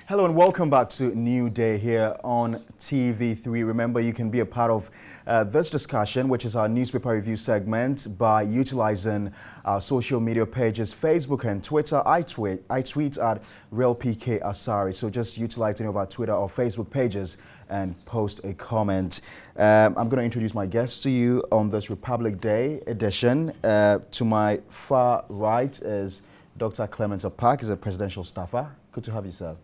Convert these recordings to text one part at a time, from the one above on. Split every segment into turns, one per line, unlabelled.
Hello and welcome back to New Day here on TV3. Remember, you can be a part of this discussion, which is our newspaper review segment, by utilizing our social media pages, Facebook and Twitter. I tweet at RealPK Asari. So just utilize any of our Twitter or Facebook pages and post a comment. I'm going to introduce my guests to you on this Republic Day edition. To my far right is Dr. Clement Apak, is a presidential staffer. Good to have you, sir.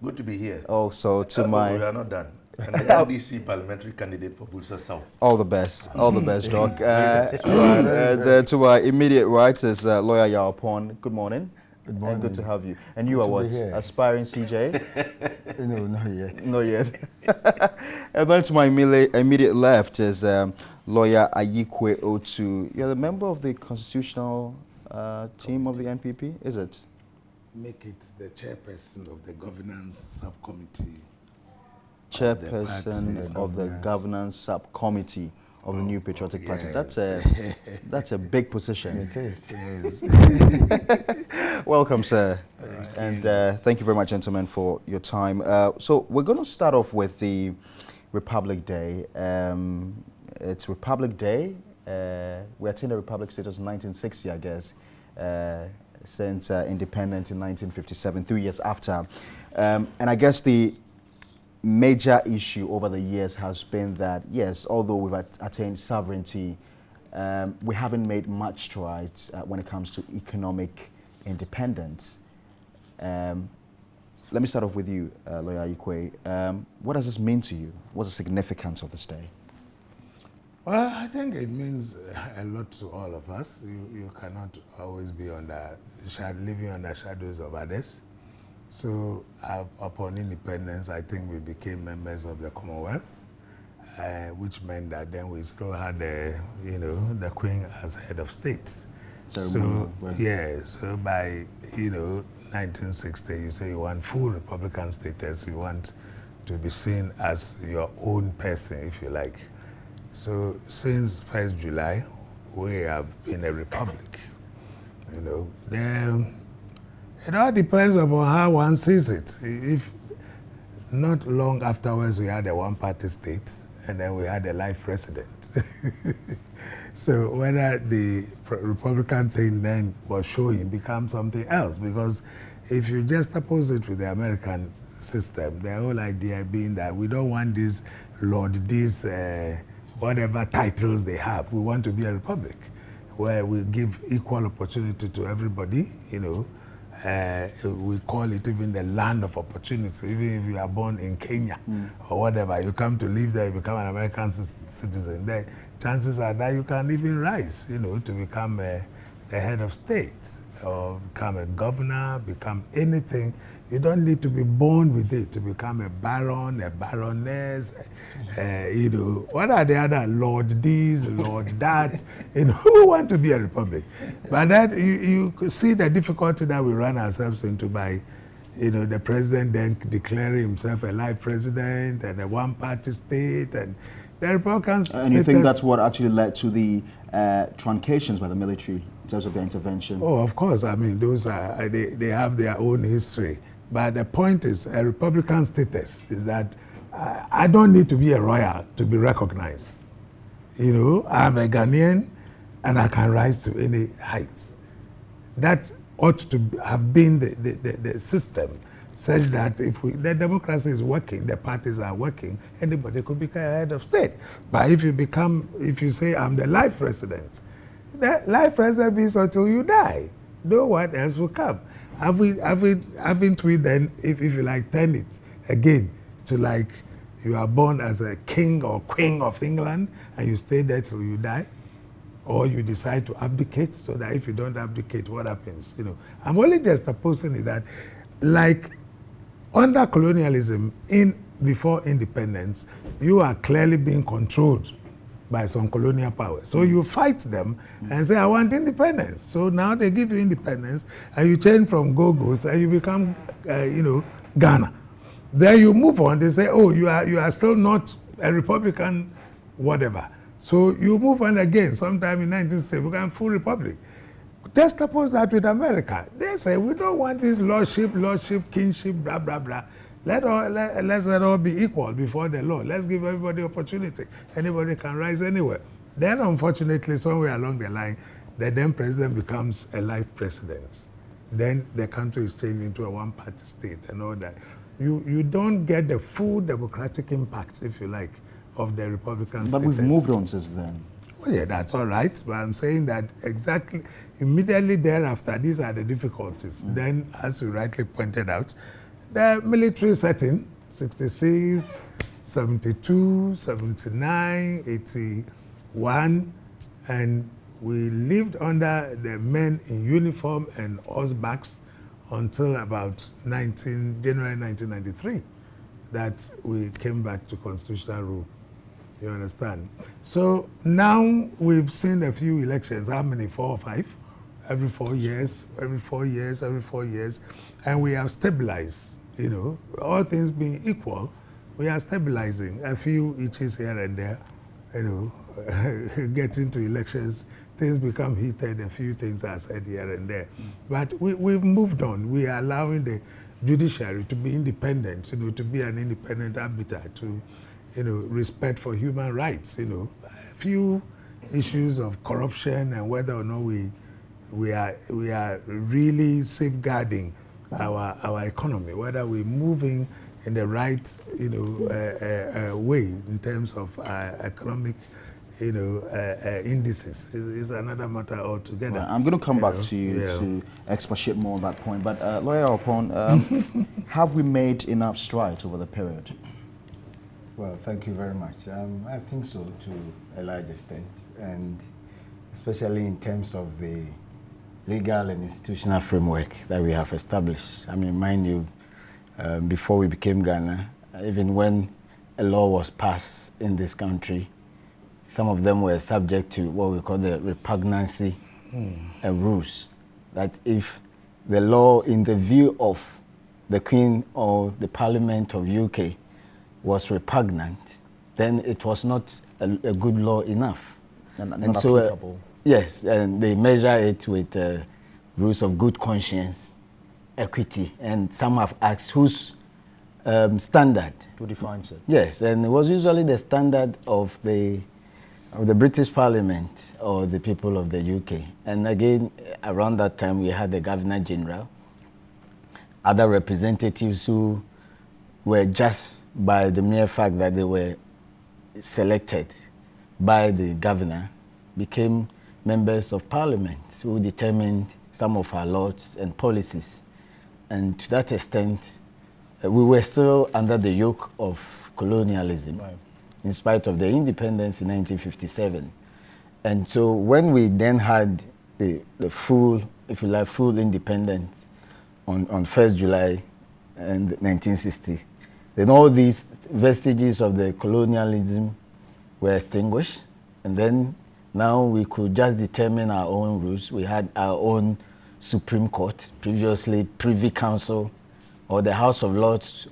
Good to be here.
Also to my...
We are not done. And I'm DC parliamentary candidate for Bulsa South.
All the best, Doc. To my immediate right is lawyer Yaopon. Good morning.
Good morning.
And good to have you. And you are what? Aspiring CJ?
No, not yet.
Not yet. And then to my immediate left is lawyer Ayikwe Otu. You're the member of the constitutional team of the NPP, is it?
Make it the chairperson of the governance subcommittee.
Chairperson of the governance subcommittee of the New Patriotic Party.
Yes.
That's a big position.
It is.
Welcome, sir. And thank you very much, gentlemen, for your time. So we're going to start off with the Republic Day. It's Republic Day. We attained the Republic status in 1960, I guess. Since independence in 1957, 3 years after. And I guess the major issue over the years has been that, yes, although we've attained sovereignty, we haven't made much strides when it comes to economic independence. Let me start off with you, Lawyer Ikwe. What does this mean to you? What's the significance of this day?
Well, I think it means a lot to all of us. You cannot always be living under shadows of others. So upon independence, I think we became members of the Commonwealth, which meant that then we still had the Queen as head of state. So by 1960, you say you want full Republican status, you want to be seen as your own person, if you like. So since 1st July, we have been a republic. Then it all depends upon how one sees it. If not long afterwards, we had a one-party state, and then we had a life president. So whether the Republican thing then was showing becomes something else, because if you just oppose it with the American system, the whole idea being that we don't want this whatever titles they have. We want to be a republic where we give equal opportunity to everybody. We call it even the land of opportunity. Even if you are born in Kenya or whatever, you come to live there, you become an American citizen, the chances are that you can even rise, to become the head of state or become a governor, become anything. You don't need to be born with it to become a baron, a baroness, what are the other Lord this, Lord that, who want to be a republic. But that you see the difficulty that we run ourselves into by, the president then declaring himself a life president and a one-party state, and the Republicans.
And you think that's what actually led to the truncations by the military in terms of their intervention?
Oh, of course. I mean, those are they have their own history. But the point is, a Republican status is that I don't need to be a royal to be recognized. I'm a Ghanaian and I can rise to any heights. That ought to have been the system, such that if the democracy is working, the parties are working, anybody could become a head of state. But if you say I'm the life president, the life president means until you die. No one else will come. Haven't we then, if you like, turn it again to like you are born as a king or queen of England and you stay there till you die? Or you decide to abdicate, so that if you don't abdicate, what happens? I'm only just opposing it that, like under colonialism, before independence, you are clearly being controlled by some colonial powers. So you fight them and say, I want independence. So now they give you independence and you change from Go-Go's and you become, Ghana. Then you move on, they say, oh, you are still not a Republican, whatever. So you move on again, sometime in 1960, we become full republic. Just suppose that with America. They say, we don't want this lordship, kingship, blah, blah, blah. Let's let all be equal before the law. Let's give everybody opportunity. Anybody can rise anywhere. Then, unfortunately, somewhere along the line, the then president becomes a life president. Then the country is changed into a one-party state and all that. You don't get the full democratic impact, if you like, of the Republican
But we've moved on since then.
Well, yeah, that's all right. But I'm saying that exactly immediately thereafter, these are the difficulties. Then, as you rightly pointed out, the military setting, 66, 72, 79, 81, and we lived under the men in uniform and horseback until about January 1993, that we came back to constitutional rule. You understand? So now we've seen a few elections. How many? 4 or 5? Every 4 years, every 4 years, every 4 years. And we have stabilized, you know. All things being equal, we are stabilizing. A few itches here and there, you know, getting to elections, things become heated, a few things are said here and there. But we've moved on. We are allowing the judiciary to be independent, you know, to be an independent arbiter, to, you know, respect for human rights, you know. A few issues of corruption and whether or not we are really safeguarding our economy, whether we're moving in the right, you know, way in terms of economic, you know, indices is another matter altogether.
Right. I'm going to come back to you to expatiate more on that point. But Lawyer Opon, have we made enough strides over the period?
Well, thank you very much. I think so, to a large extent, and especially in terms of the legal and institutional framework that we have established. I mean, mind you, before we became Ghana, even when a law was passed in this country, some of them were subject to what we call the repugnancy rules. That if the law, in the view of the Queen or the Parliament of UK, was repugnant, then it was not a good law enough.
And so, applicable.
Yes, and they measure it with rules of good conscience, equity, and some have asked whose standard?
Who defines it?
Yes, and it was usually the standard of the British Parliament or the people of the UK. And again, around that time, we had the Governor General, other representatives who were just by the mere fact that they were selected by the governor, became members of parliament who determined some of our laws and policies. And to that extent, we were still under the yoke of colonialism, right, in spite of the independence in 1957. And so when we then had the full, if you like, full independence on 1st July and 1960, then all these vestiges of the colonialism were extinguished. And then now we could just determine our own rules. We had our own Supreme Court, previously Privy Council, or the House of Lords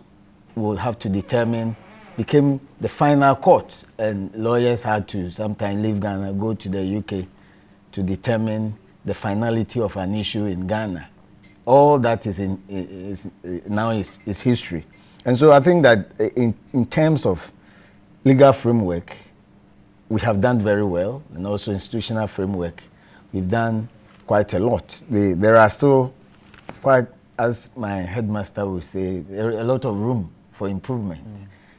would have to determine, became the final court, and lawyers had to sometimes leave Ghana, go to the UK to determine the finality of an issue in Ghana. All that is now history. And so I think that in terms of legal framework, we have done very well, and also institutional framework, we've done quite a lot. There are still quite, as my headmaster would say, there a lot of room for improvement,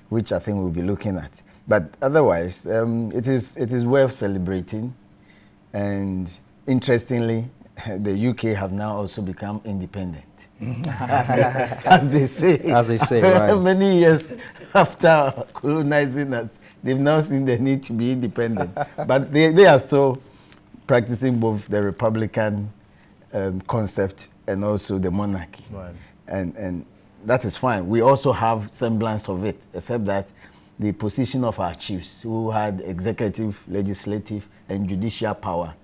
which I think we'll be looking at. But otherwise, it is worth celebrating. And interestingly, the UK have now also become independent. As they say.
As they say, right.
Many years after colonizing us, they've now seen the need to be independent. But they are still practicing both the republican concept and also the monarchy.
Right.
And that is fine. We also have semblance of it, except that the position of our chiefs, who had executive, legislative, and judicial power,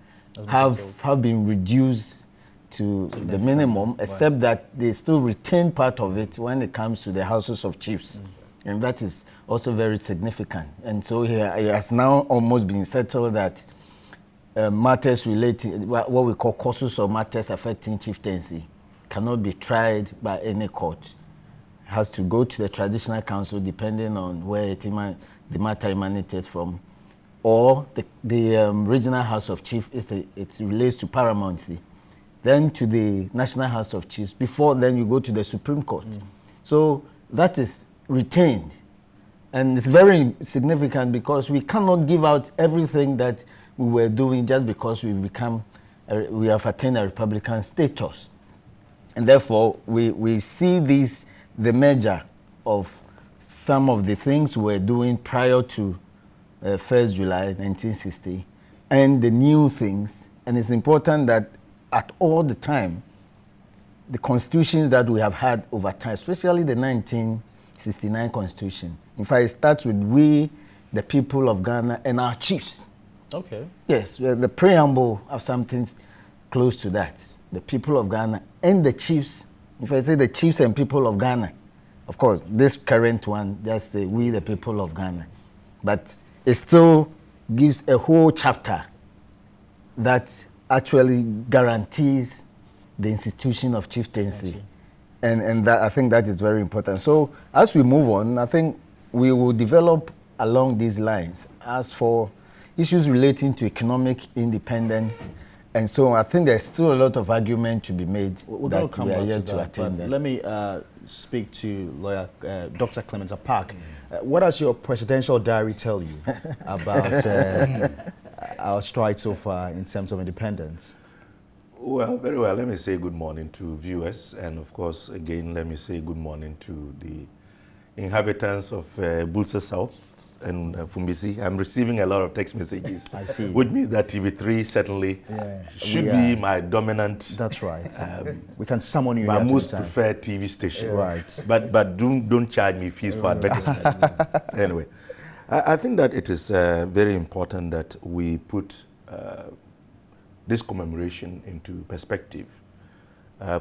have been reduced to the minimum, except that they still retain part of it when it comes to the houses of chiefs. And that is also very significant. And so it has now almost been settled that matters relating, what we call causes or matters affecting chieftaincy, cannot be tried by any court. It has to go to the traditional council depending on where the matter emanated from, or the regional house of chiefs, it relates to paramountcy, then to the national house of chiefs, before then you go to the Supreme Court. So that is retained, and it's very significant because we cannot give out everything that we were doing just because we have attained a Republican status. And therefore, we see the measure of some of the things we were doing prior to 1st July 1960 and the new things. And it's important that at all the time, the constitutions that we have had over time, especially the 1969 constitution, in fact, it starts with we, the people of Ghana, and our chiefs.
Okay.
Yes, the preamble of something close to that. The people of Ghana and the chiefs. If I say the chiefs and people of Ghana, of course, this current one just say we, the people of Ghana. But it still gives a whole chapter that actually guarantees the institution of chieftaincy. And that, I think that is very important. So as we move on, I think we will develop along these lines. As for issues relating to economic independence and so on, I think there's still a lot of argument to be made that we are yet to attain that.
Let me speak to lawyer Dr. Clement Park. What does your presidential diary tell you about our stride so far in terms of independence?
Well, very well. Let me say good morning to viewers, and of course, again, let me say good morning to the inhabitants of Bulsa South and Fumbisi. I'm receiving a lot of text messages,
I see.
Which means that TV3 certainly should be my dominant.
That's right. We can summon you.
My most preferred TV station.
Right.
But don't charge me fees for advertisement. Anyway, I think that it is very important that we put this commemoration into perspective.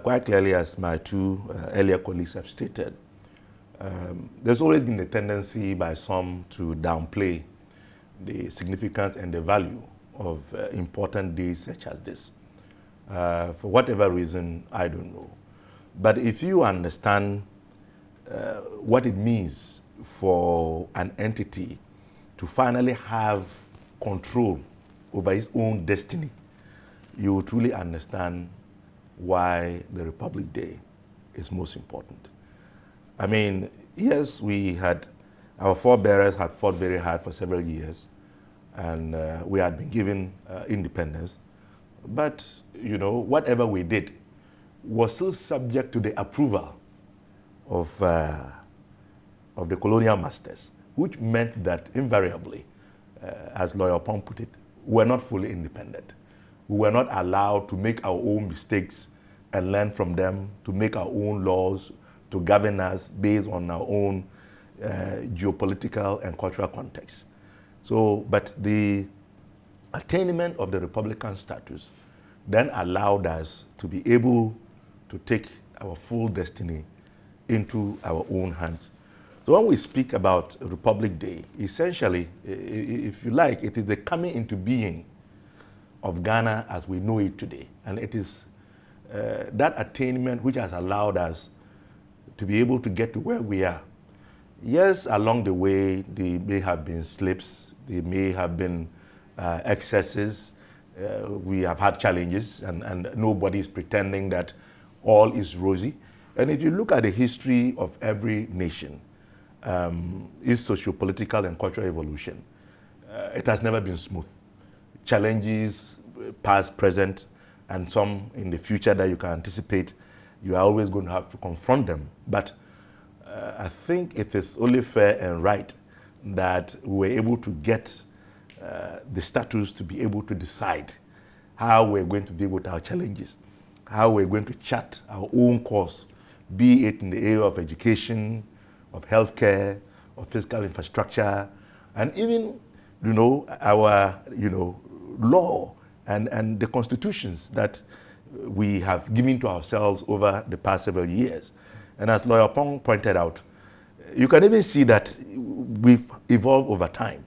Quite clearly, as my two earlier colleagues have stated, there's always been a tendency by some to downplay the significance and the value of important days such as this. For whatever reason, I don't know. But if you understand what it means for an entity to finally have control over its own destiny, you will truly understand why the Republic Day is most important. I mean, yes, our forebearers had fought very hard for several years, and we had been given independence. But, you know, whatever we did was still subject to the approval of the colonial masters, which meant that invariably, as Lawyer Pong put it, we were not fully independent. We were not allowed to make our own mistakes and learn from them, to make our own laws, to govern us based on our own geopolitical and cultural context. So, but the attainment of the Republican status then allowed us to be able to take our full destiny into our own hands. So when we speak about Republic Day, essentially, if you like, it is the coming into being of Ghana as we know it today. And it is that attainment which has allowed us to be able to get to where we are. Yes, along the way, there may have been slips, there may have been excesses, we have had challenges, and nobody is pretending that all is rosy. And if you look at the history of every nation, its socio-political and cultural evolution, it has never been smooth. Challenges, past, present, and some in the future that you can anticipate, you are always going to have to confront them. But I think it is only fair and right that we were able to get the status to be able to decide how we're going to deal with our challenges, how we're going to chart our own course, be it in the area of education, of healthcare, of physical infrastructure, and even, you know, our, you know, law and the constitutions that we have given to ourselves over the past several years. And as Lawyer Pong pointed out, you can even see that we've evolved over time.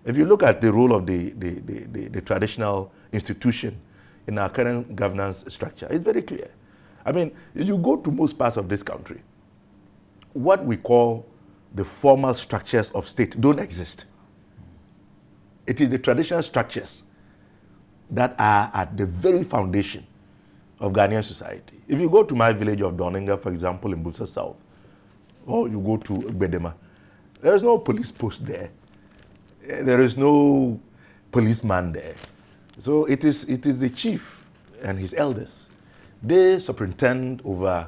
If you look at the role of the traditional institution in our current governance structure. It's very clear. I mean, if you go to most parts of this country, what we call the formal structures of state don't exist. It is the traditional structures that are at the very foundation of Ghanaian society. If you go to my village of Doninga, for example, in Busa South, or you go to Bedema, there is no police post there. There is no policeman there. So it is the chief and his elders. They superintend over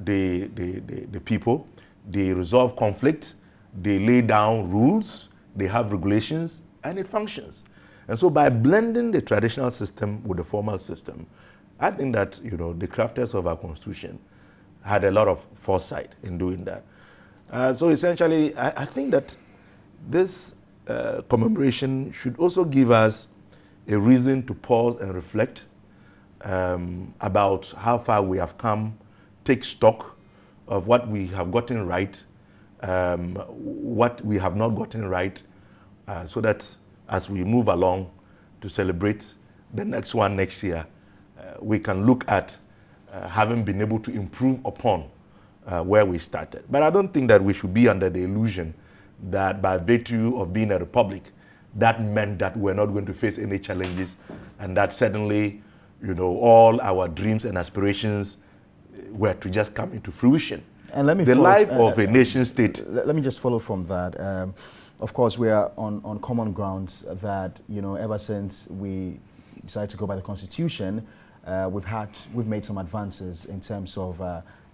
the people. They resolve conflict. They lay down rules. They have regulations, and it functions. And so by blending the traditional system with the formal system, I think that, the crafters of our constitution had a lot of foresight in doing that. So essentially, I think that this commemoration should also give us a reason to pause and reflect about how far we have come, take stock of what we have gotten right, what we have not gotten right, so that as we move along to celebrate the next one next year, we can look at having been able to improve upon where we started. But I don't think that we should be under the illusion that by virtue of being a republic, that meant that we're not going to face any challenges, and that suddenly, all our dreams and aspirations were to just come into fruition.
And let me
the life of a nation state.
Let me just follow from that. Of course, we are on common grounds that, ever since we decided to go by the Constitution, we've made some advances in terms of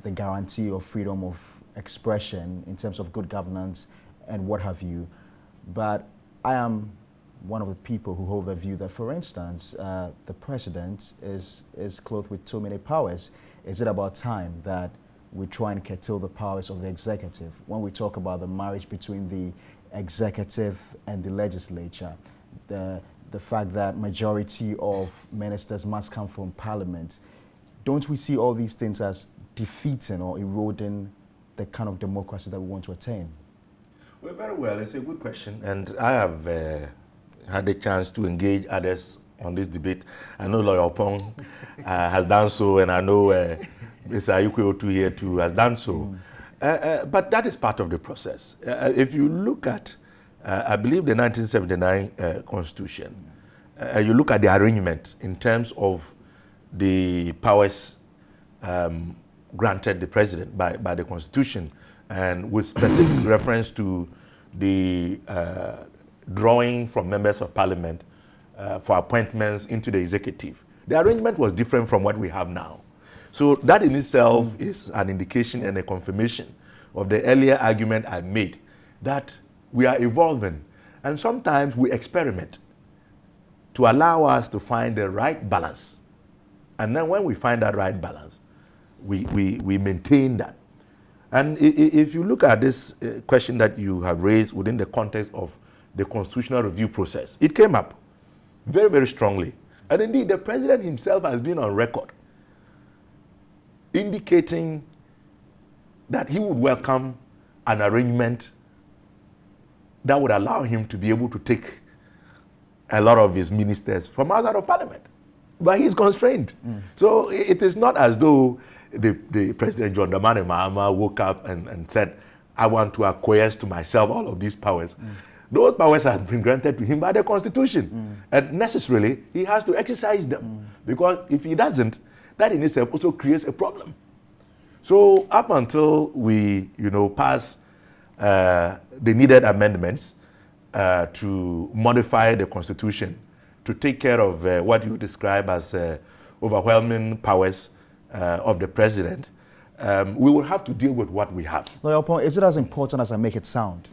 the guarantee of freedom of expression, in terms of good governance and what have you. But I am one of the people who hold the view that, for instance, the president is clothed with too many powers. Is it about time that we try and curtail the powers of the executive? When we talk about the marriage between the executive and the legislature, the fact that majority of ministers must come from parliament, don't we see all these things as defeating or eroding the kind of democracy that we want to attain?
Well, very well. It's a good question. And I have had a chance to engage others on this debate. I know Lawyer Opong has done so, and I know Mr. Ayukwe Otu here too has done so. But that is part of the process. If you look at, I believe, the 1979 Constitution, you look at the arrangement in terms of the powers granted the president by the Constitution, and with specific reference to the drawing from members of parliament for appointments into the executive. The arrangement was different from what we have now. So that in itself is an indication and a confirmation of the earlier argument I made, that we are evolving, and sometimes we experiment to allow us to find the right balance. And then when we find that right balance, we maintain that. And if you look at this question that you have raised within the context of the constitutional review process, it came up very, very strongly. And indeed, the president himself has been on record indicating that he would welcome an arrangement that would allow him to be able to take a lot of his ministers from outside of parliament. But he's constrained. So it is not as though the President John Dramani Mahama woke up and said, I want to acquiesce to myself all of these powers. Those powers have been granted to him by the Constitution. And necessarily, he has to exercise them. Because if he doesn't, that in itself also creates a problem. So up until we, pass the needed amendments to modify the Constitution to take care of what you describe as overwhelming powers of the president, we will have to deal with what we have.
Lawyer Opong, is it as important as I make it sound?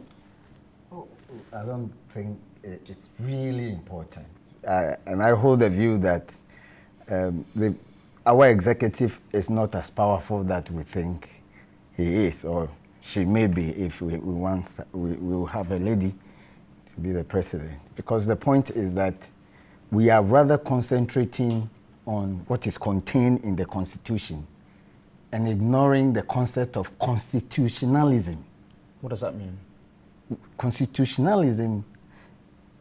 I don't think it's really important. And I hold the view that our executive is not as powerful that we think he is, or she may be, if we will have a lady to be the president. Because the point is that we are rather concentrating on what is contained in the Constitution and ignoring the concept of constitutionalism.
What does that mean?
Constitutionalism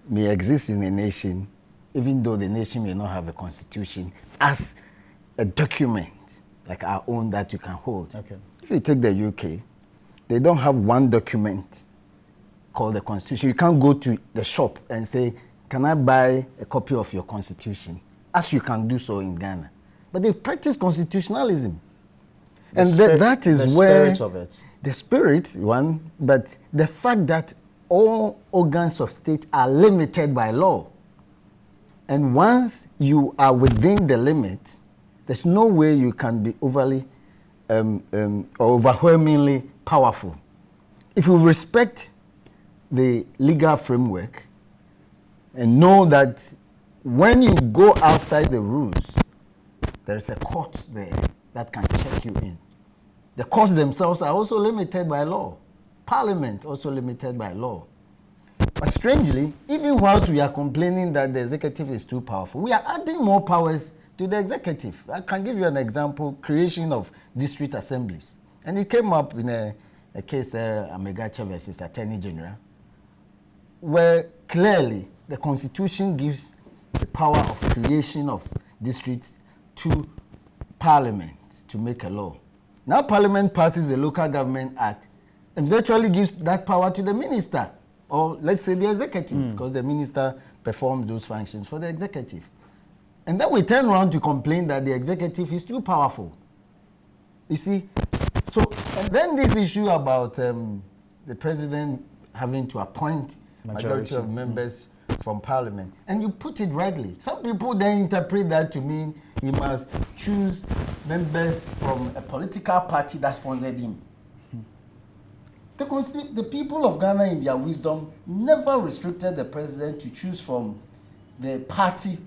may exist in a nation even though the nation may not have a constitution, as a document like our own that you can hold.
Okay.
If you take the UK, they don't have one document called the Constitution. You can't go to the shop and say, can I buy a copy of your Constitution? As you can do so in Ghana. But they practice constitutionalism. And that is where...
The spirit of it.
The spirit, one, but the fact that all organs of state are limited by law. And once you are within the limit, there's no way you can be overly or overwhelmingly powerful. If you respect the legal framework and know that when you go outside the rules, there's a court there that can check you in. The courts themselves are also limited by law. Parliament also limited by law. But strangely, even whilst we are complaining that the executive is too powerful, we are adding more powers to the executive. I can give you an example, creation of district assemblies. And it came up in a case, Amegache versus Attorney General, where clearly the Constitution gives the power of creation of districts to Parliament to make a law. Now Parliament passes the Local Government Act and virtually gives that power to the minister, or let's say the executive, because the minister performs those functions for the executive. And then we turn around to complain that the executive is too powerful. You see? So, and then this issue about the president having to appoint majority of members from Parliament, and you put it rightly. Some people then interpret that to mean he must choose members from a political party that sponsored him. The people of Ghana, in their wisdom, never restricted the president to choose from the party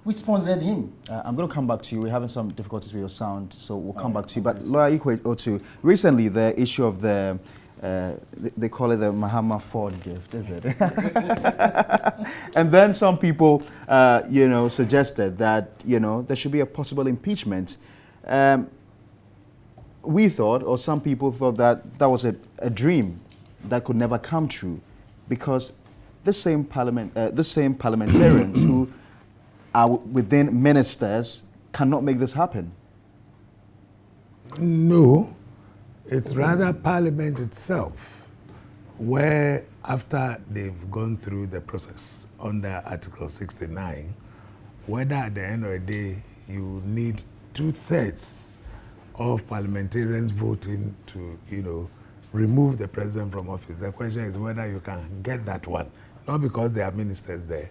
which sponsored him.
I'm going to come back to you. We're having some difficulties with your sound, so we'll come back to you. But Lawyer Ikwe Otu, recently the issue of the, they call it the Mahama Ford gift, is it? And then some people, suggested that, there should be a possible impeachment. We thought, or some people thought, that that was a dream that could never come true, because the same parliamentarians who are within ministers cannot make this happen.
No, it's rather Parliament itself, where after they've gone through the process under Article 69, whether at the end of the day you need 2/3 of parliamentarians voting to, remove the president from office. The question is whether you can get that one, not because there are ministers there,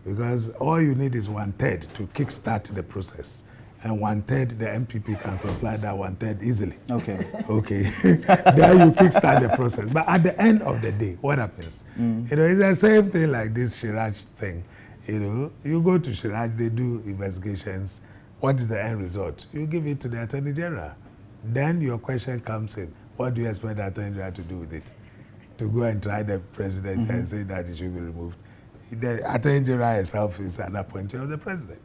because all you need is 1/3 to kickstart the process, and 1/3 the MPP can supply that 1/3 easily.
Okay.
Okay. There you kickstart the process. But at the end of the day, what happens? It's the same thing like this Shiraj thing. You go to Shiraj, they do investigations. What is the end result? You give it to the Attorney General. Then your question comes in. What do you expect the Attorney General to do with it? To go and try the president and say that it should be removed. The Attorney General herself is an appointee of the president.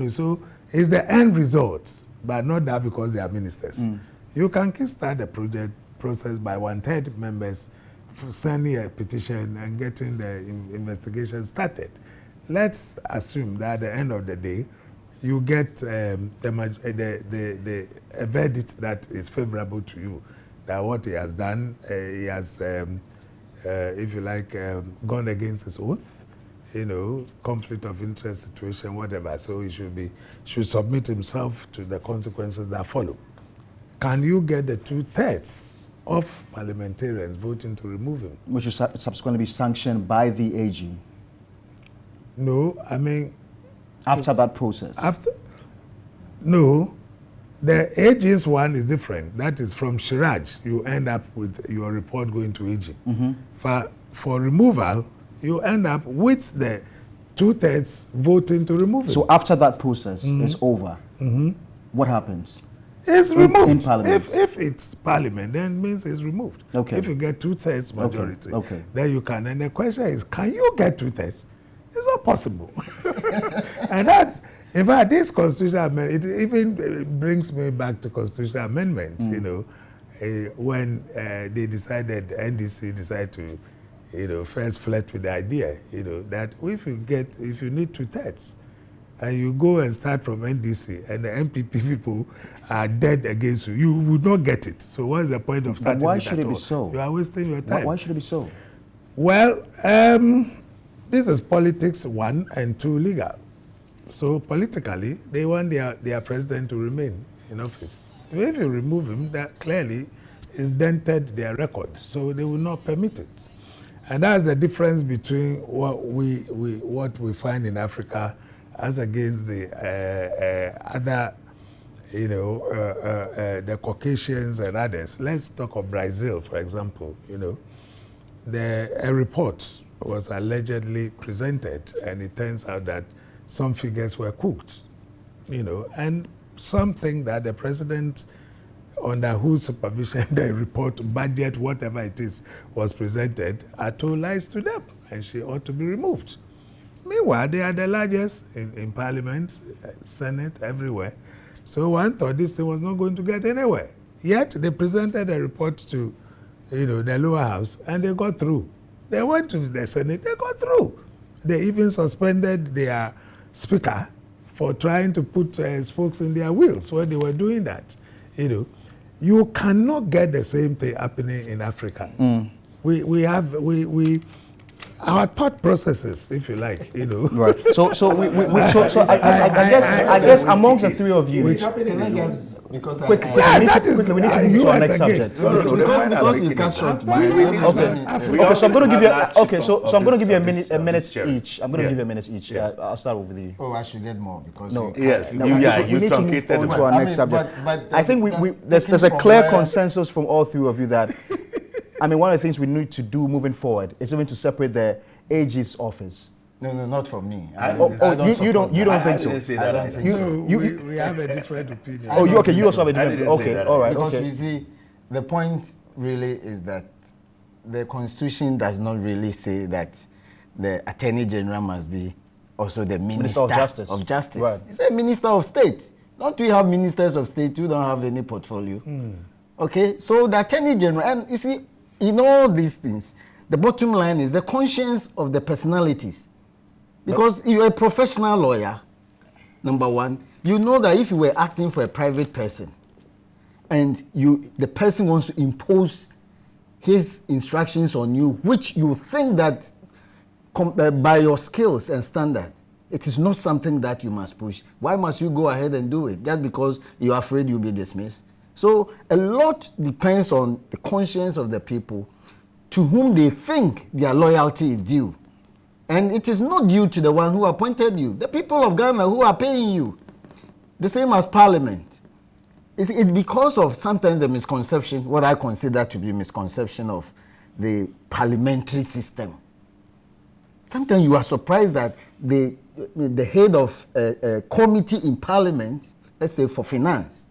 So it's the end result, but not that because they are ministers. You can kickstart the process by 1/3 members sending a petition and getting the investigation started. Let's assume that at the end of the day, you get a verdict that is favorable to you, that what he has done, he has, if you like, gone against his oath, conflict of interest situation, whatever. So he should submit himself to the consequences that follow. Can you get the 2/3 of parliamentarians voting to remove him?
Which will subsequently be sanctioned by the AG.
No, I mean...
After that process?
No, the AG's one is different. That is from Shiraj. You end up with your report going to AG. For removal, you end up with the 2/3 voting to remove it.
So after that process is over, what happens?
It's removed.
In Parliament.
If it's Parliament, then it means it's removed.
Okay.
If you get 2/3 majority,
Okay.
then you can. And the question is, can you get 2/3? It's not possible. And that's, in fact, this constitutional amendment, it even brings me back to constitutional amendment, when they decided, NDC decided to, first flirt with the idea, that if you need 2/3, and you go and start from NDC, and the MPP people are dead against you, you would not get it. So what's the point of starting?
But why should it be so?
You are wasting your time.
Why should it be so?
Well, this is politics 1 and 2 legal. So politically, they want their president to remain in office. If you remove him, that clearly is dented their record. So they will not permit it. And that's the difference between what we find in Africa as against the other, the Caucasians and others. Let's talk of Brazil, for example. A report was allegedly presented, and it turns out that some figures were cooked, and something that the president, under whose supervision the report, budget, whatever it is, was presented, are told lies to them, and she ought to be removed. Meanwhile, they are the largest in Parliament, Senate, everywhere. So one thought this thing was not going to get anywhere. Yet they presented a report to, the lower house, and they got through. They went to the Senate, they got through. They even suspended their speaker for trying to put spokes in their wheels when they were doing that. You cannot get the same thing happening in Africa. Our thought processes, if you like,
Right. So I guess amongst the three of you,
Can I just, because
quickly, we need to move to our next subject.
because you cut short my
Okay, so I'm going to give you. So I'm going to give you a minute each. I'm going to give you a minute each. I'll start with you.
Oh, I should get more because
No.
Yes,
No,
you
we need to
truncated
move on
the
to our
I
next
mean,
subject.
but
I think there's a clear consensus from all three of you that, one of the things we need to do moving forward is even to separate the AG's office.
No, not from me.
You don't think so?
I don't think so.
We have a different opinion.
You also have a different. Okay, all right.
Because
Okay.
you see, the point really is that the Constitution does not really say that the Attorney General must be also the Minister
of Justice. Right.
It's a Minister of State. Don't we have Ministers of State who don't have any portfolio? Okay, so the Attorney General, and you see, in all these things, the bottom line is the conscience of the personalities. Because you're a professional lawyer, number one, you know that if you were acting for a private person and the person wants to impose his instructions on you, which you think that by your skills and standard, it is not something that you must push. Why must you go ahead and do it? Just because you're afraid you'll be dismissed? So a lot depends on the conscience of the people to whom they think their loyalty is due. And it is not due to the one who appointed you. The people of Ghana who are paying you. The same as Parliament. It's because of sometimes the misconception, what I consider to be misconception of the parliamentary system. Sometimes you are surprised that the head of a committee in Parliament, let's say for finance,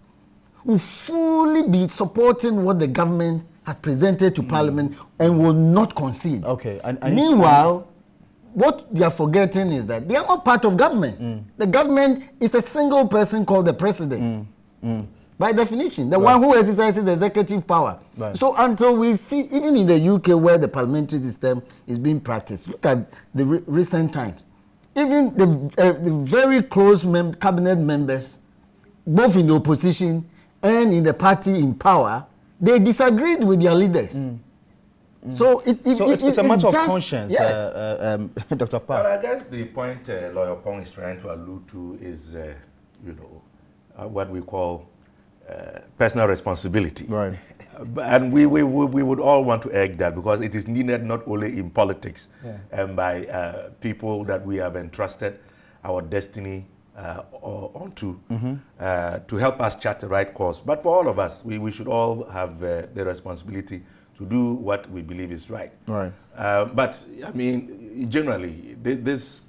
will fully be supporting what the government has presented to Parliament and will not concede.
Okay.
Meanwhile, what they are forgetting is that they are not part of government. The government is a single person called the president. By definition, the one who exercises the executive power.
Right.
So until we see, even in the UK where the parliamentary system is being practiced, look at the recent times. Even the very close cabinet members, both in the opposition and in the party in power, they disagreed with their leaders. So it's
a matter of conscience,
yes.
Dr. Park.
But I guess the point Lawyer Pong is trying to allude to is, what we call personal responsibility.
Right.
And we would all want to egg that because it is needed not only in politics and by people that we have entrusted our destiny onto to help us chart the right course. But for all of us, we should all have the responsibility to do what we believe is right.
Right.
But generally, this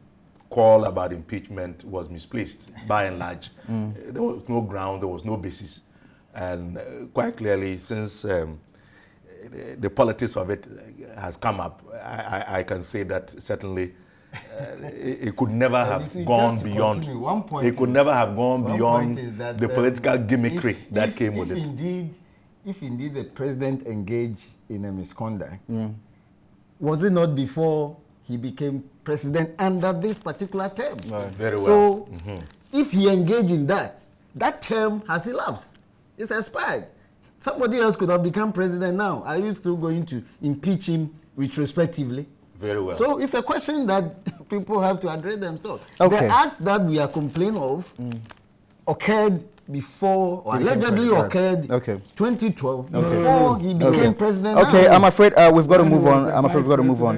call about impeachment was misplaced by and large. There was no ground, there was no basis. And quite clearly, since the politics of it has come up, I can say that certainly it could never have gone beyond. It could never have gone beyond the political gimmickry that came with it.
If indeed the president engaged in a misconduct, was it not before he became president under this particular term?
Very well.
So if he engaged in that, that term has elapsed. It's expired. Somebody else could have become president now. Are you still going to impeach him retrospectively?
Very well.
So it's a question that people have to address themselves.
Okay.
The act that we are complaining of occurred before, or allegedly occurred 2012, before he became president.
Okay,
now.
I'm afraid we've got to move on. I'm afraid we've got to move on.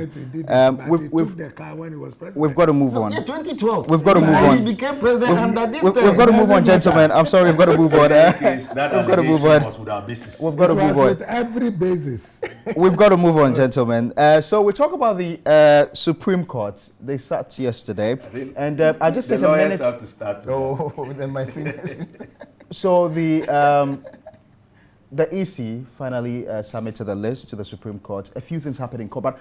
We've got to move on.
Yeah, 2012.
We've got to move on.
He became president under this
We've
term.
got to move on, gentlemen. I'm sorry, we've got to move on.
We've
got to move on. We've got to move on.
With every basis.
We've got to move on, gentlemen. So we talk about the Supreme Court. They sat yesterday, and I just take a minute.
Have to start.
Oh, then my senior.
So the EC finally submitted a list to the Supreme Court. A few things happened in court, but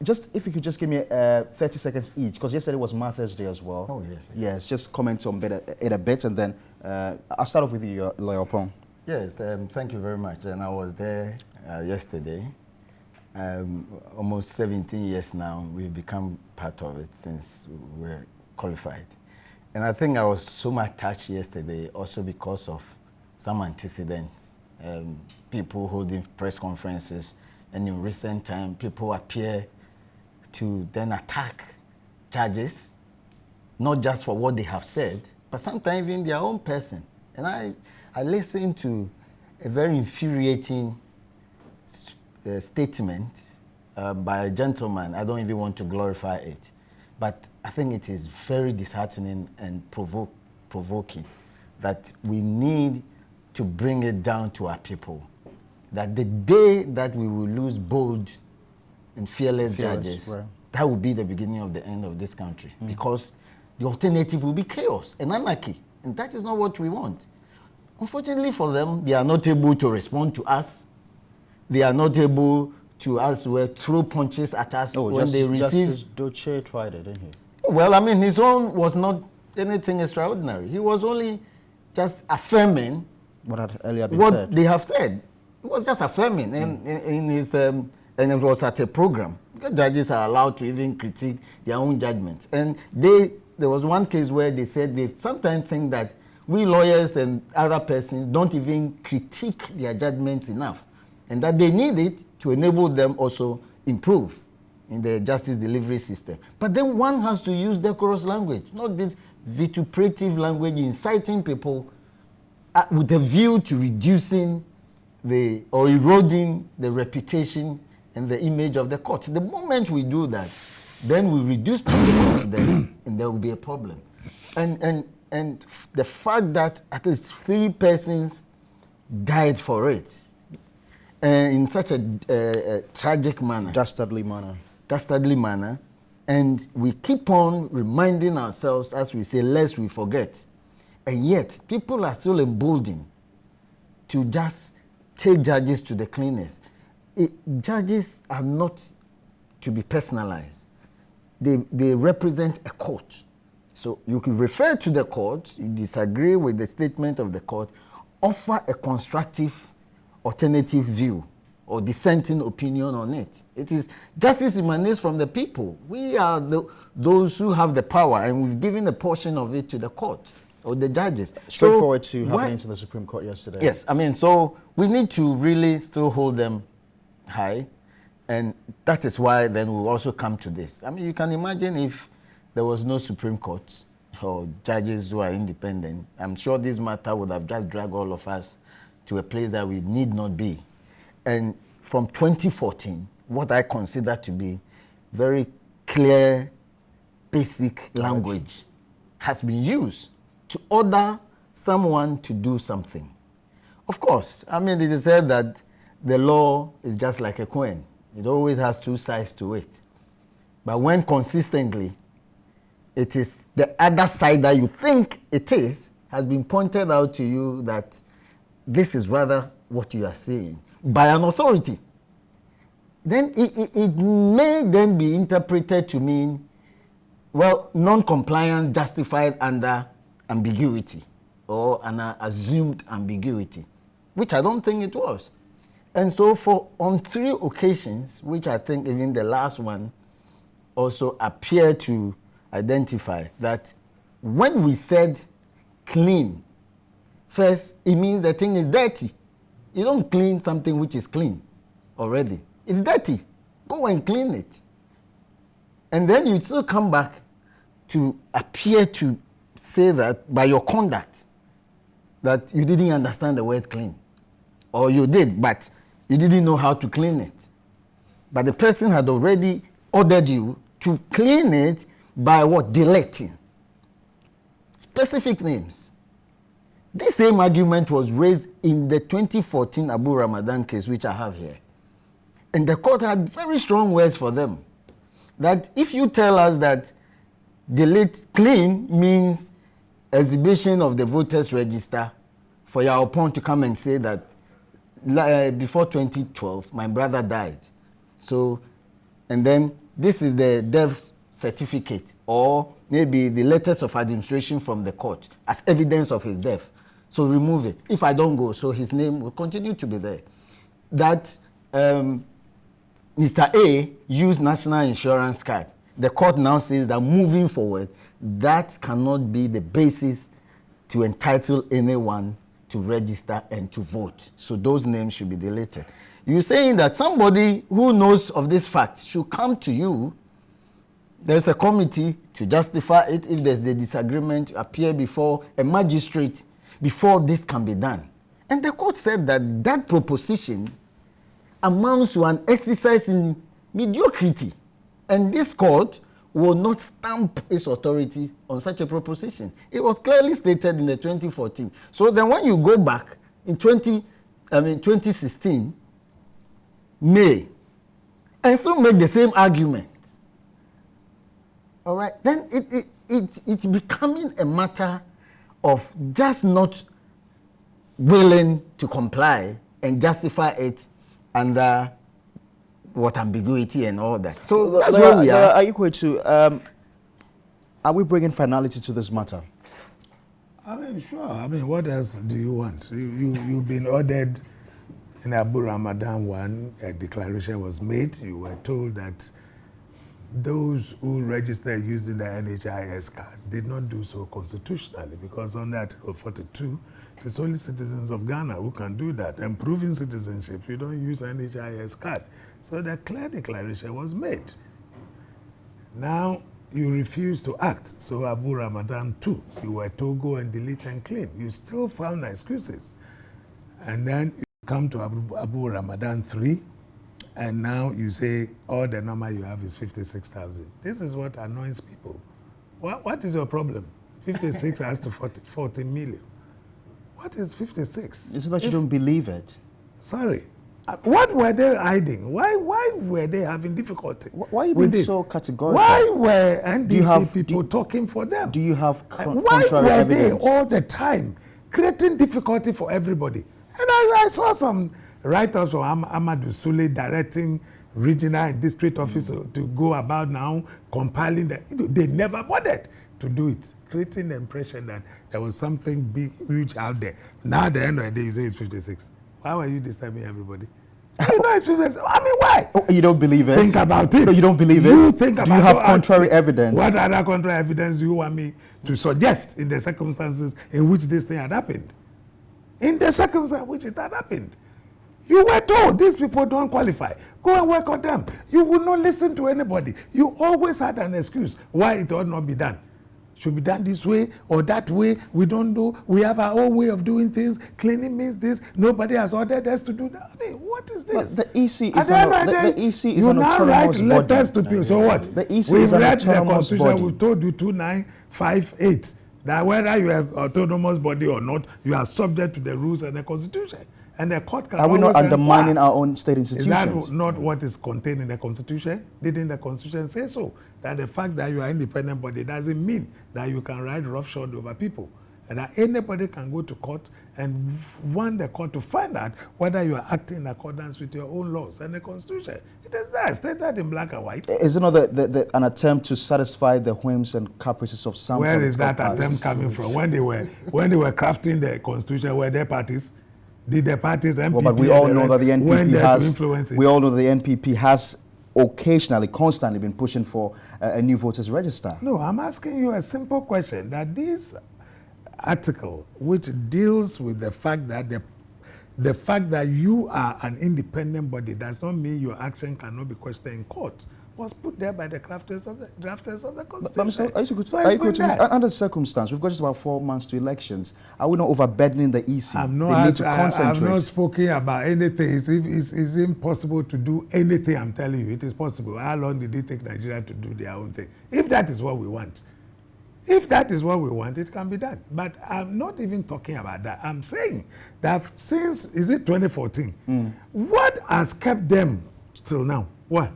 just if you could just give me 30 seconds each, because yesterday was Martha's Day as well.
Oh, yes.
Yes, just comment on it a bit, and then I'll start off with you, Lawyer Opong.
Yes, thank you very much. And I was there yesterday. Almost 17 years now, we've become part of it since we were qualified. And I think I was so much touched yesterday also because of some antecedents, people holding press conferences, and in recent time, people appear to then attack judges, not just for what they have said, but sometimes even their own person. And I listened to a very infuriating statement by a gentleman. I don't even want to glorify it, but I think it is very disheartening and provoking that we need to bring it down to our people. That the day that we will lose bold and fearless judges,
right,
that will be the beginning of the end of this country. Because the alternative will be chaos and anarchy. And that is not what we want. Unfortunately for them, they are not able to respond to us. They are not able to throw punches at us when they receive.
Justice Doche tried it, didn't he?
Well, I mean, his own was not anything extraordinary. He was only just affirming
What had earlier been
what
said.
they have said. It was just affirming, and in his and it was at a program. Because judges are allowed to even critique their own judgments. And there was one case where they said they sometimes think that we lawyers and other persons don't even critique their judgments enough, and that they need it to enable them also improve in the justice delivery system. But then one has to use decorous language, not this vituperative language inciting people with a view to reducing or eroding the reputation and the image of the court. The moment we do that, then we reduce public confidence and there will be a problem. And the fact that at least 3 persons died for it in such a tragic manner.
Dastardly manner. And we keep on reminding ourselves, as we say, lest we forget. And yet, people are still emboldened to just take judges to the cleaners. Judges are not to be personalized. They represent a court. So you can refer to the court, you disagree with the statement of the court, offer a constructive alternative view or dissenting opinion on it. It is justice emanates from the people. We are those who have the power, and we've given a portion of it to the court or the judges. Straightforward to happening to the Supreme Court yesterday.
Yes, I mean, so we need to really still hold them high, and that is why then we'll also come to this. I mean, you can imagine if there was no Supreme Court or judges who are independent, I'm sure this matter would have just dragged all of us to a place that we need not be. And from 2014, what I consider to be very clear, basic language has been used to order someone to do something. Of course, I mean, it is said that the law is just like a coin. It always has 2 sides to it. But when consistently it is the other side that you think it is, has been pointed out to you that this is rather what you are saying by an authority, then it may then be interpreted to mean, well, non-compliance justified under ambiguity or an assumed ambiguity, which I don't think it was. And so on 3 occasions, which I think even the last one also appear to identify that when we said clean, first, it means the thing is dirty. You don't clean something which is clean already. It's dirty. Go and clean it. And then you still come back to appear to say that by your conduct that you didn't understand the word clean. Or you did, but you didn't know how to clean it. But the person had already ordered you to clean it by what? Deleting. Specific names. This same argument was raised in the 2014 Abu Ramadan case, which I have here. And the court had very strong words for them. That if you tell us that delete clean means exhibition of the voters register for your opponent to come and say that before 2012, my brother died. So, and then this is the death certificate or maybe the letters of administration from the court as evidence of his death. So remove it. If I don't go, so his name will continue to be there. That Mr. A used national insurance card. The court now says that moving forward, that cannot be the basis to entitle anyone to register and to vote. So those names should be deleted. You're saying that somebody who knows of this fact should come to you. There's a committee to justify it. If there's a disagreement, appear before a magistrate before this can be done. And the court said that that proposition amounts to an exercise in mediocrity. And this court will not stamp its authority on such a proposition. It was clearly stated in the 2014. So then when you go back in 2016, May, and still make the same argument, all right, then it's becoming a matter of just not willing to comply and justify it under what ambiguity and all that. So that's where we are.
Are you going to, are we bringing finality to this matter?
I mean, sure. I mean, what else do you want? You've been ordered in Abu Ramadan 1, a declaration was made. You were told that those who registered using the NHIS cards did not do so constitutionally because under Article 42, it's only citizens of Ghana who can do that. And proving citizenship, you don't use NHIS card. So the clear declaration was made. Now, you refuse to act. So Abu Ramadan 2, you were told go and delete and clean. You still found excuses. And then you come to Abu Ramadan 3, and now you say all the number you have is 56,000. This is what annoys people. What is your problem? 56 has to 40 million. What is 56?
It's that you don't believe it.
Sorry. What were they hiding? Why were they having difficulty?
Why are you being so categorical?
Why were NDC people talking for them?
Do you have contrary
why were
evidence?
They all the time creating difficulty for everybody? And I saw some write-ups from Amadou Sule directing regional and district officers to go about now compiling the. They never bothered to do it, creating the impression that there was something big, huge out there. Now at the end of the day, you say it's 56. Why were you disturbing everybody? You know it's 56. I mean, why?
Oh, you don't believe it?
Think about it.
No, you don't believe it?
You think about it.
Do you have contrary evidence?
What other contrary evidence do you want me to suggest in the circumstances in which this thing had happened? In the circumstances in which it had happened. You were told these people don't qualify. Go and work on them. You will not listen to anybody. You always had an excuse why it ought not be done. Should be done this way or that way. We don't know. We have our own way of doing things. Cleaning means this. Nobody has ordered us to do that. I mean, what is this?
But the EC is an autonomous body.
You now write letters to people. So what?
The EC is an autonomous body.
We told you 2958 that whether you have autonomous body or not, you are subject to the rules and the Constitution. And the court can.
Are we not undermining our own state institutions?
Is that not what is contained in the Constitution? Didn't the Constitution say so? That the fact that you are an independent body doesn't mean that you can ride roughshod over people. And that anybody can go to court and want the court to find out whether you are acting in accordance with your own laws and the Constitution. It is there, stated in black and white.
Is it not an attempt to satisfy the whims and caprices of some?
Where is that attempt coming from? When they were crafting the Constitution, were there parties? Did the parties MPP?
Well, but we all know that the
went
NPP
there to
has.
influence it?
We all know that the NPP has occasionally, constantly been pushing for a new voters register.
No, I'm asking you a simple question. That this article, which deals with the fact that the fact that you are an independent body does not mean your action cannot be questioned in court, was put there by the drafters of the Constitution.
But under circumstance, we've got just about 4 months to elections. Are we not overburdening the EC?
I've not spoken about anything. It's impossible to do anything, I'm telling you. It is possible. How long did it take Nigeria to do their own thing? If that is what we want, it can be done. But I'm not even talking about that. I'm saying that since, is it 2014, what has kept them till now? What?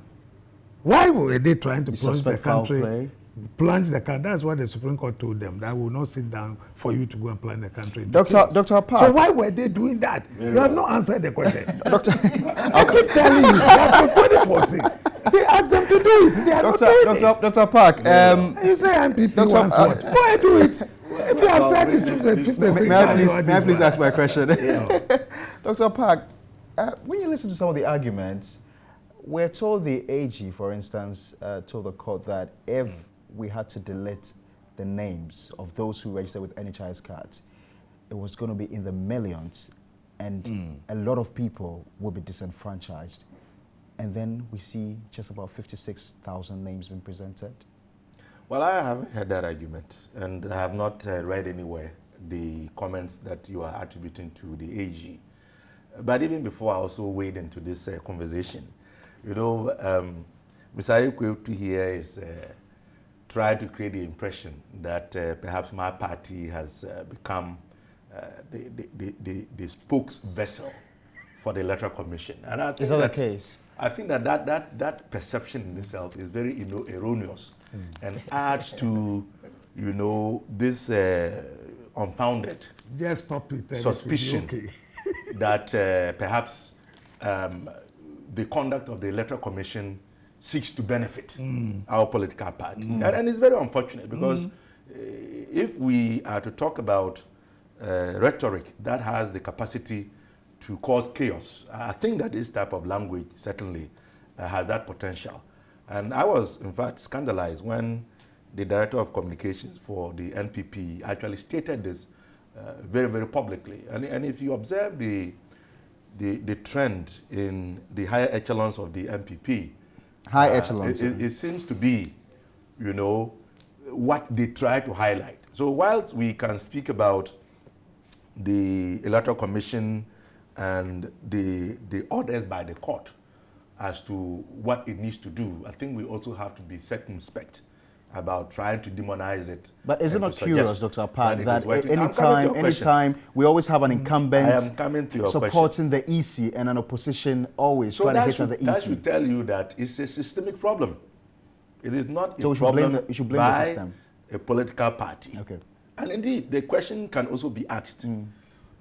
Why were they trying to plunge the country? That's what the Supreme Court told them, that will not sit down for you to go and plunge the country.
Dr. Park.
So why were they doing that? You have not answered the question. I keep telling you, that from 2014, they asked them to do it. They are not doing it.
Dr. Park.
You say MPP wants what? Go ahead, do it. If you have said this 56
May I please ask my question? Dr. Park, when you listen to some of the arguments, we're told the AG, for instance, told the court that if we had to delete the names of those who registered with NHIS cards, it was going to be in the millions, and a lot of people will be disenfranchised. And then we see just about 56,000 names being presented.
Well, I haven't heard that argument, and I have not read anywhere the comments that you are attributing to the AG. But even before I also wade into this conversation, you know, Mr. Ayekwetu here is trying to create the impression that perhaps my party has become the spokes vessel for the Electoral Commission. And I think
is that the case?
I think that perception in itself is very erroneous and adds to, you know, this unfounded suspicion that perhaps the conduct of the Electoral Commission seeks to benefit our political party. And it's very unfortunate because if we are to talk about rhetoric that has the capacity to cause chaos, I think that this type of language certainly has that potential. And I was, in fact, scandalized when the Director of Communications for the NPP actually stated this very, very publicly. And if you observe the trend in the higher echelons of the NPP, it seems to be, you know, what they try to highlight. So whilst we can speak about the Electoral Commission and the orders by the court as to what it needs to do, I think we also have to be circumspect about trying to demonize it.
But is it not curious, Dr. Park, that anytime we always have an incumbent supporting the EC and an opposition always trying to hit on the EC?
That should tell you that it's a systemic problem. It is not
so
a problem
by
a political party.
Okay.
And indeed, the question can also be asked,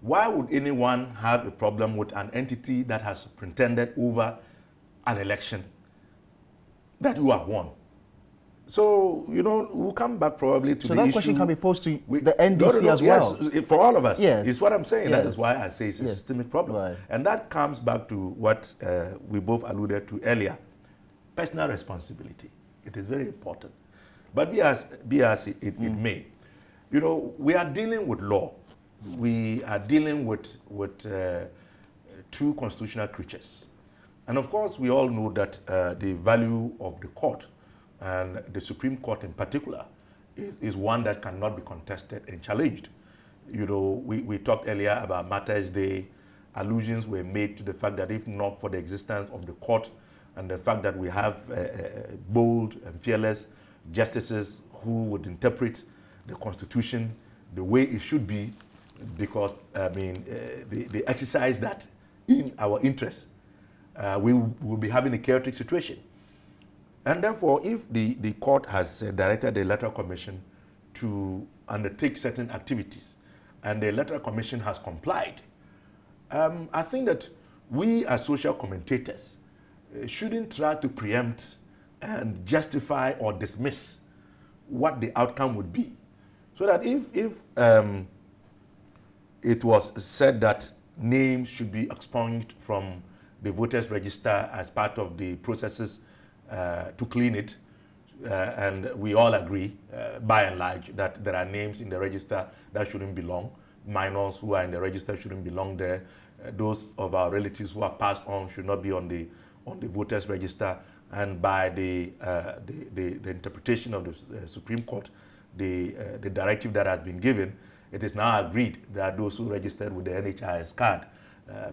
why would anyone have a problem with an entity that has superintended over an election that you have won? So, you know, we'll come back probably to the issue.
So that question can be posed to the NDC as well?
Yes, for all of us.
Yes.
It's what I'm saying.
Yes.
That is why I say it's a systemic problem.
Right.
And that comes back to what we both alluded to earlier. Personal responsibility. It is very important. But be as it may, you know, we are dealing with law. We are dealing with two constitutional creatures. And of course, we all know that the value of the court, and the Supreme Court in particular, is one that cannot be contested and challenged. You know, we talked earlier about Matters Day. Allusions were made to the fact that if not for the existence of the court and the fact that we have bold and fearless justices who would interpret the Constitution the way it should be, because, I mean, they exercise that in our interest, we will be having a chaotic situation. And therefore, if the court has directed the Electoral Commission to undertake certain activities, and the Electoral Commission has complied, I think that we as social commentators shouldn't try to preempt and justify or dismiss what the outcome would be. So that if it was said that names should be expunged from the voters register as part of the processes to clean it. And we all agree, by and large, that there are names in the register that shouldn't belong. Minors who are in the register shouldn't belong there. Those of our relatives who have passed on should not be on the voters register. And by the interpretation of the Supreme Court, the directive that has been given, it is now agreed that those who registered with the NHIS card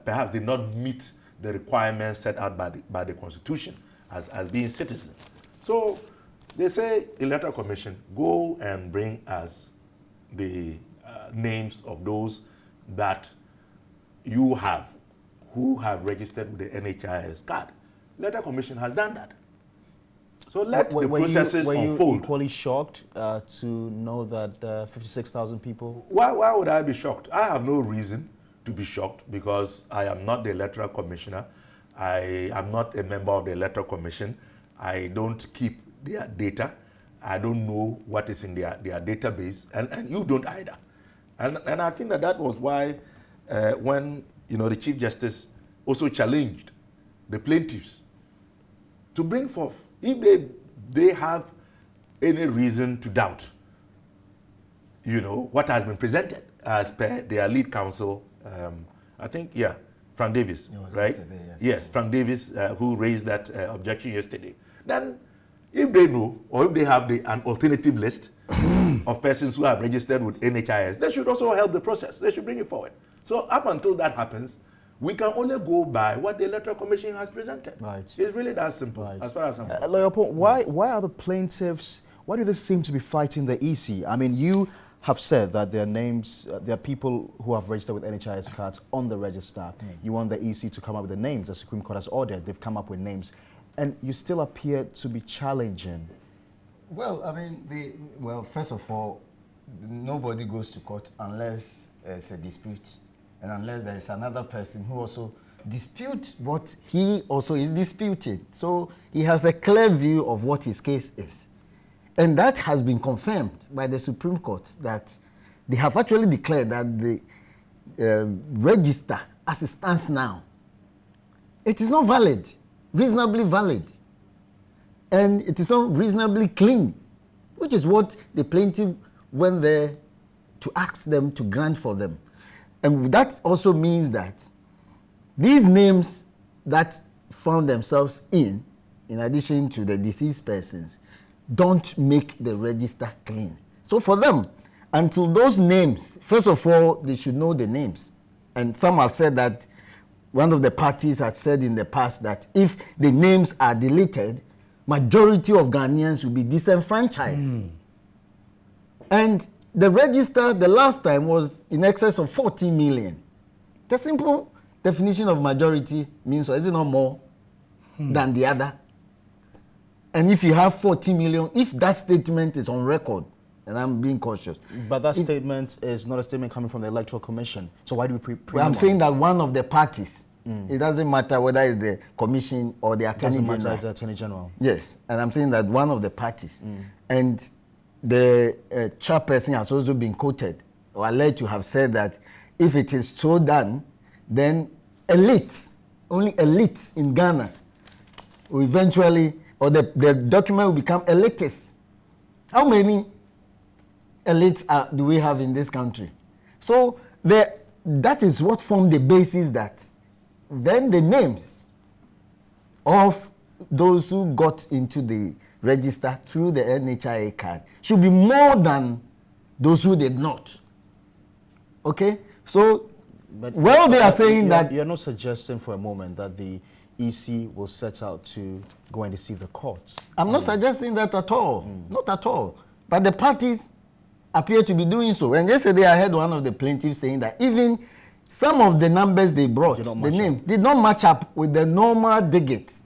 perhaps did not meet the requirements set out by the Constitution as being citizens. So they say, Electoral Commission, go and bring us the names of those that you have, who have registered with the NHIS card. Electoral Commission has done that. So let the processes unfold.
Were you equally shocked to know that 56,000 people?
Why would I be shocked? I have no reason to be shocked because I am not the Electoral Commissioner. I am not a member of the Electoral Commission. I don't keep their data. I don't know what is in their database, and you don't either. And I think that was why when the Chief Justice also challenged the plaintiffs to bring forth, if they have any reason to doubt, what has been presented as per their lead counsel, I think, Frank Davis, right? Yes, Frank Davis, who raised that objection yesterday. Then, if they know, or if they have an alternative list of persons who have registered with NHIS, they should also help the process. They should bring it forward. So up until that happens, we can only go by what the Electoral Commission has presented.
Right.
It's really that simple, as far as I'm concerned.
Lawyer Paul, why are the plaintiffs, why do they seem to be fighting the EC? I mean, you have said that there are names, there are people who have registered with NHIS cards on the register. You want the EC to come up with the names. The Supreme Court has ordered. They've come up with names. And you still appear to be challenging.
Well, I mean, first of all, nobody goes to court unless there's a dispute and unless there is another person who also disputes what he also is disputing. So he has a clear view of what his case is. And that has been confirmed by the Supreme Court, that they have actually declared that the register as it stands now, it is not valid, reasonably valid. And it is not reasonably clean, which is what the plaintiff went there to ask them to grant for them. And that also means that these names that found themselves in addition to the deceased persons, don't make the register clean. So for them, until those names, first of all, they should know the names. And some have said that one of the parties had said in the past that if the names are deleted, majority of Ghanaians will be disenfranchised. And the register the last time was in excess of 40 million. The simple definition of majority means, is it not more than the other? And if you have 40 million, if that statement is on record, and I'm being cautious.
But that statement is not a statement coming from the Electoral Commission. So why do we
well, I'm saying that one of the parties, it doesn't matter whether it's the Commission or the Attorney General.
Doesn't matter, the Attorney General.
Yes, and I'm saying that one of the parties. And the chairperson has also been quoted or alleged to have said that if it is so done, then elites, only elites in Ghana will eventually, or the document will become elitist. How many elites do we have in this country? So that is what formed the basis that then the names of those who got into the register through the NHIS card should be more than those who did not. Okay? So,
but
they are saying that...
You're not suggesting for a moment that the EC will set out to go and deceive the courts.
I'm not suggesting that at all. Not at all. But the parties appear to be doing so. And yesterday I heard one of the plaintiffs saying that even some of the numbers they brought, the name, did not match up with the normal digits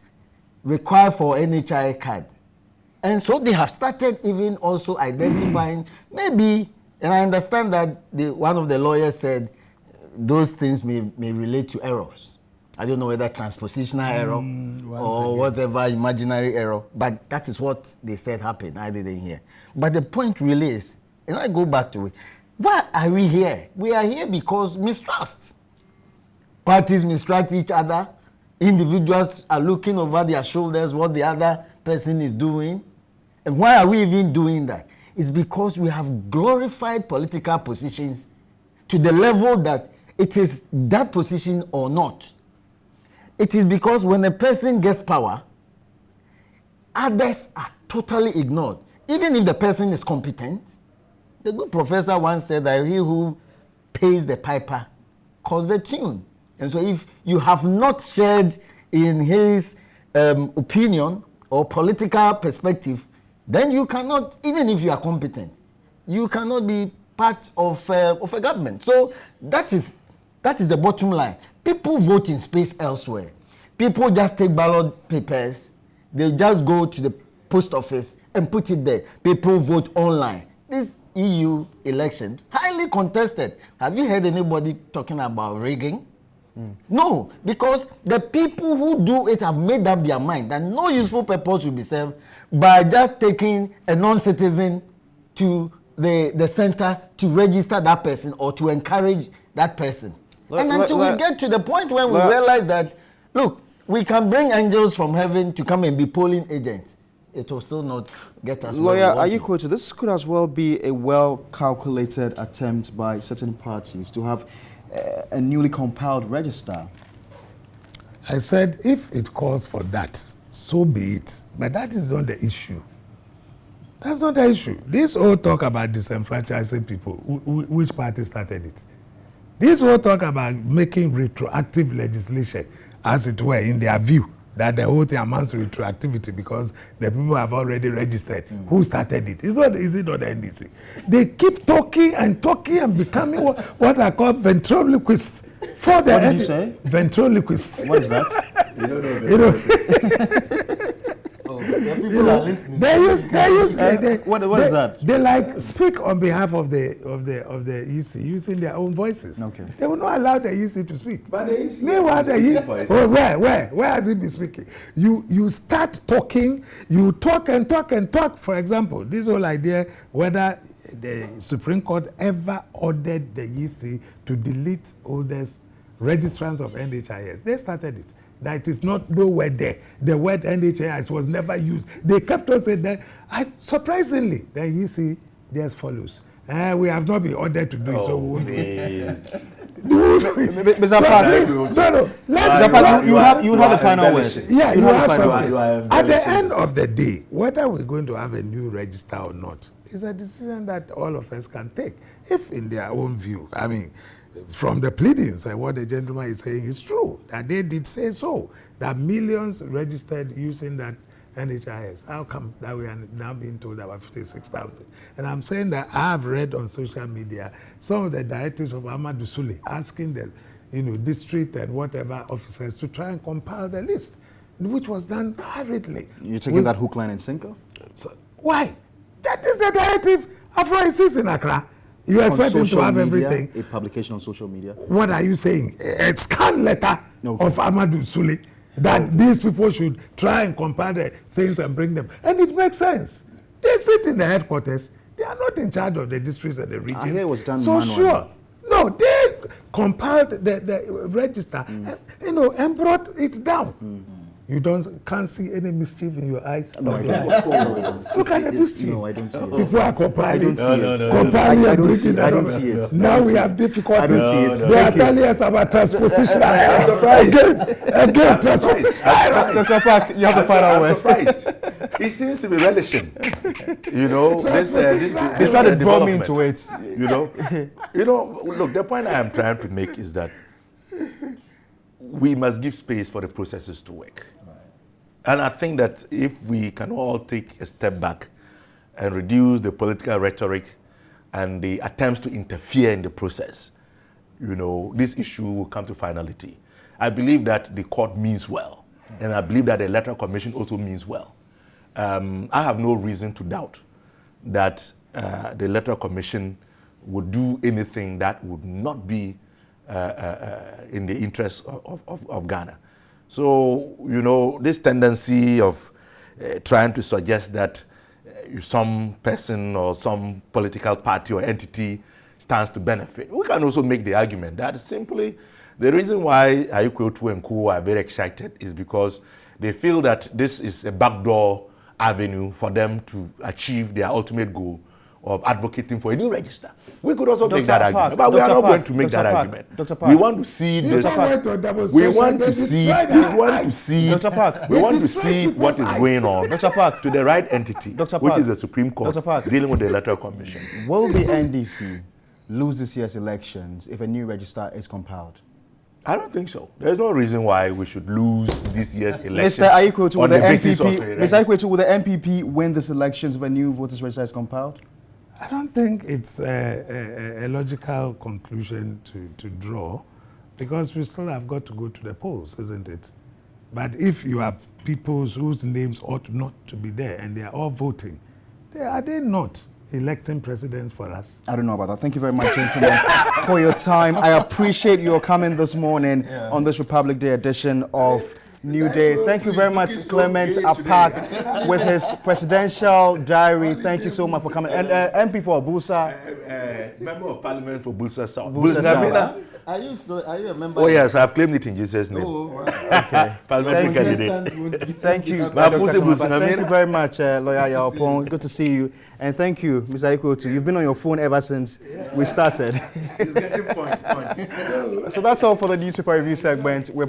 required for NHIS card. And so they have started even also identifying maybe, and I understand that one of the lawyers said those things may relate to errors. I don't know whether transpositional error or whatever imaginary error, but that is what they said happened. I didn't hear. But the point really is, and I go back to it, why are we here? We are here because mistrust. Parties mistrust each other. Individuals are looking over their shoulders what the other person is doing. And why are we even doing that? It's because we have glorified political positions to the level that it is that position or not. It is because when a person gets power, others are totally ignored. Even if the person is competent, the good professor once said that he who pays the piper calls the tune. And so if you have not shared in his opinion or political perspective, then you cannot, even if you are competent, you cannot be part of a government. So that is the bottom line. People vote in space elsewhere. People just take ballot papers. They just go to the post office and put it there. People vote online. This EU election, highly contested. Have you heard anybody talking about rigging? No, because the people who do it have made up their mind that no useful purpose will be served by just taking a non-citizen to the center to register that person or to encourage that person. And until we get to the point when we realize that, look, we can bring angels from heaven to come and be polling agents, it will still not get us.
Lawyer, are you quoted? This could as well be a well-calculated attempt by certain parties to have a newly compiled register.
I said, if it calls for that, so be it. But that is not the issue. That's not the issue. This whole talk about disenfranchising people, which party started it? This whole talk about making retroactive legislation, as it were, in their view, that the whole thing amounts to retroactivity because the people have already registered. Who started it? Is it not the NDC? They keep talking and becoming what I call ventriloquists. What did you say? Ventriloquists.
What is that?
You don't know. People are listening.
What is that?
They like speak on behalf of the EC using their own voices.
Okay.
They will not allow the EC to speak.
But the EC
where has he been speaking? You start talking, you talk and talk and talk. For example, this whole idea whether the Supreme Court ever ordered the EC to delete all these registrants of NHIS. They started it. That is not nowhere there. The word NHIS was never used. They kept on saying that. Surprisingly, the EC just follows. We have not been ordered to do it, so we won't do it.
Mr. Park, you have the final word.
Yeah, you have something. At the end of the day, whether we're going to have a new register or not is a decision that all of us can take. If in their own view, I mean, from the pleadings and what the gentleman is saying is true, that they did say so, that millions registered using that NHIS. How come that we are now being told about 56,000? And I'm saying that I have read on social media some of the directives of Amadou Sule asking the district and whatever officers to try and compile the list, which was done hurriedly.
You're taking that hook, line, and sinker?
So, why? That is the directive. After it sits in Accra, you expect them to have everything.
A publication on social media.
What are you saying? A scan letter of Amadou Sule that these people should try and compare the things and bring them. And it makes sense. They sit in the headquarters. They are not in charge of the districts and the regions.
I hear it was done
so
manually.
Sure. No, they compiled the register and brought it down. You can't see any mischief in your eyes.
No, I don't.
Look at the mischief.
No, I don't see it.
People are compiling.
I don't see it.
Now we have difficulties.
I don't see it.
They are telling us about transposition. Again, transposition.
Mr. Park, you have the final word.
Surprised. He seems to be relishing.
He's trying to draw me into it.
Look, the point I am trying to make is that we must give space for the processes to work. And I think that if we can all take a step back and reduce the political rhetoric and the attempts to interfere in the process, this issue will come to finality. I believe that the court means well, and I believe that the electoral commission also means well. I have no reason to doubt that the electoral commission would do anything that would not be in the interest of Ghana. So, this tendency of trying to suggest that some person or some political party or entity stands to benefit, we can also make the argument that simply The reason why Ayikwetu and Co are very excited is because they feel that this is a backdoor avenue for them to achieve their ultimate goal of advocating for a new register. We could also make that argument, but we are not going to make that argument. We want to see this. We want to see what is going on to the right entity, which is the Supreme Court, dealing with the Electoral Commission.
Will the NDC lose this year's elections if a new register is compiled?
I don't think so. There's no reason why we should lose this year's election.
Mr. Ayikwetu, will the MPP, Mr. Ayikwetu, will the MPP win this elections if a new voters register is compiled?
I don't think it's a logical conclusion to draw, because we still have got to go to the polls, isn't it? But if you have people whose names ought not to be there and they are all voting, are they not electing presidents for us?
I don't know about that. Thank you very much, gentlemen, for your time. I appreciate your coming this morning on this Republic Day edition of New Day. Thank you very much, Clement Apak, with his presidential diary. Thank you so much for coming. And MP for Busa.
Member of Parliament for Busa South.
Are you a member?
Oh yes, I've claimed it in Jesus' name.
Okay.
Parliamentary candidate.
Thank you. Thank you very much, Lawyer Yaopong. Good to see you. And thank you, Mr. Ayikwetu. You've been on your phone ever since we started.
He's getting points.
So that's all for the newspaper review segment.